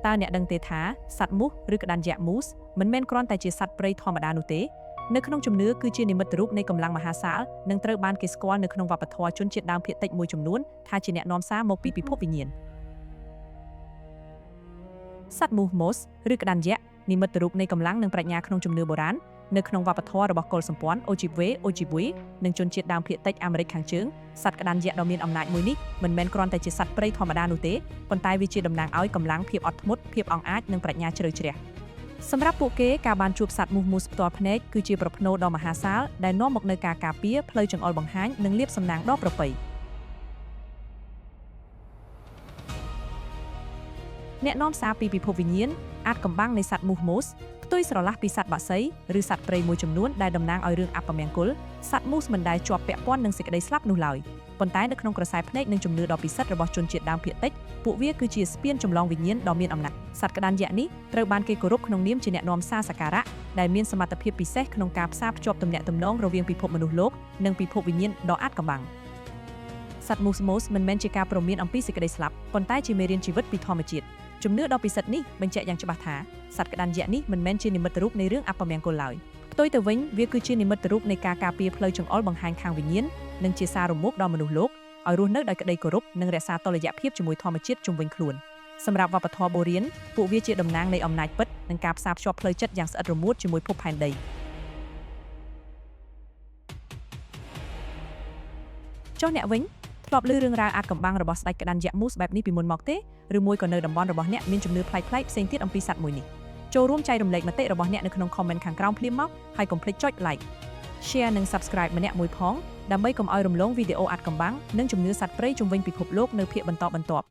តើអ្នកដឹងទេថាសត្វមូសឬក្តាន់យក្សមូសមិនមែនគ្រាន់តែជាសត្វព្រៃធម្មតានោះទេនៅក្នុងជំនឿគឺជានិមិត្តរូបនៃកម្លាំងមហាសាលនិងត្រូវបានគេស្គាល់នៅក្នុងវប្បធម៌ជនជាតិដើមភាគតិចមួយចំនួនថាជាអ្នកនាំសារមកពីពិភពវិញ្ញាណសត្វមូសមូសឬក្តាន់យក្សនិមិត្តរូបនៃកម្លាំងនិងប្រាជ្ញាក្នុងជំនឿបុរាណនៅក្នុងវប្បធម៌របស់កុលសម្ព័ន្ធអូជីវេនិងជនជាតិដើមភាគតិចអាមេរិកខាងជើងសត្វក្តាន់យក្សដ៏មានអំណាចមួយនេះមិនមែនគ្រាន់តែជាសត្វព្រៃធម្មតានោះទេប៉ុន្តែវាជាតំណាងឲ្យកម្លាំងភាពអត់ធ្មត់ភាពអង់អាចនិងប្រាជ្ញាជ្រៅជ្រះសម្រាប់ពួកគេការបានជួបសត្វមូសមូសផ្ទាល់ភ្នែកគឺជាប្រផ្នូលដ៏មហាសាលដែលនាំមកនូវការការពារផ្លូវចង្អុលបង្ហាញនិងលាភសំណាងដ៏ប្រពៃអ្នកនាំសារពីពិភពវិញ្ញាណអាចកំបាំងនៃសត្វមូសមូសផ្ទុយស្រឡះពីសត្វបក្សីឬសត្វព្រៃមួយចំនួនដែលតំណាងឲ្យរឿងអពមង្គលសត្វមូសមិនដែលជាប់ពាក់ព័ន្ធនឹងសេចក្តីស្លាប់នោះឡើយប៉ុន្តែនៅក្នុងក្រសែភ្នែកនិងជំនឿដ៏ពិសិដ្ឋរបស់ជនជាតិដើមភាគតិចពួកវាគឺជាស្ពានចម្លងវិញ្ញាណដ៏មានអំណាចសត្វក្តាន់យក្សនេះត្រូវបានគេគោរពក្នុងនាមជាអ្នកនាំសារសក្ការៈដែលមានសមត្ថភាពពិសេសក្នុងការផ្សារភ្ជាប់ទំនាក់ទំនងរវាងពិភពមនុស្សលោកនិងពិភពវិញ្ញាណដ៏អាថ៌កំបាំងសត្វមូសមមិនមែនជាការព្រមានអំពីសេចក្តីស្លាប់ប៉ុន្តែជាមេរៀនជីវិតពីធម្មជាតិជំនឿដ៏ពិសិដ្ឋនេះបញ្ជាក់យ៉ាងច្បាស់ថាសត្វក្តាន់យក្សនេះមិនមែនជានិមិត្តរូបនៃរឿងអពមង្គលឡើយផ្ទុយទៅវិញវាគឺជានិមិត្តរូបនៃការការពារផ្លូវចង្អុលបង្ហាញខាងវិញ្ញាណនិងជាសាររំមុខដល់មនុស្សលោកឲ្យរស់នៅដោយក្តីគោរពនិងរក្សាតុល្យភាពជាមួយធម្មជាតិជុំវិញខ្លួនសម្រាប់វប្បធម៌បូរាណពួកវាជាតំណាងនៃអំណាចពិតនិងការផ្សារភ្ជាប់ផ្លូវចិត្តយ៉ាងស្អិតរមួតជាមួយភពផែនដីចុះអ្នកវិញធ្លាប់ឮរឿងរ៉ាវអាថ៌កំបាំងរបស់ស្ដេចក្តាន់យក្សមូសបែបនេះពីមុនមកទេឬមួយក៏នៅតំបន់របស់អ្នកមានជំនឿប្លែកៗផ្សេងទៀតអំពីសត្វមួយនេះចូលរួមចែករំលែកមតិរបស់អ្នកនៅក្នុង comment ខាងក្រោមភ្លាមមកហើយកុំភ្លេចចុច like share និង subscribe ម្នាក់មួយផងដើម្បីកុំឲ្យរំលងវីដេអូអាថ៌កំបាំងនិងជំនឿសត្វព្រៃជុំវិញពិភពលោកនៅភាគបន្តបន្ទាប់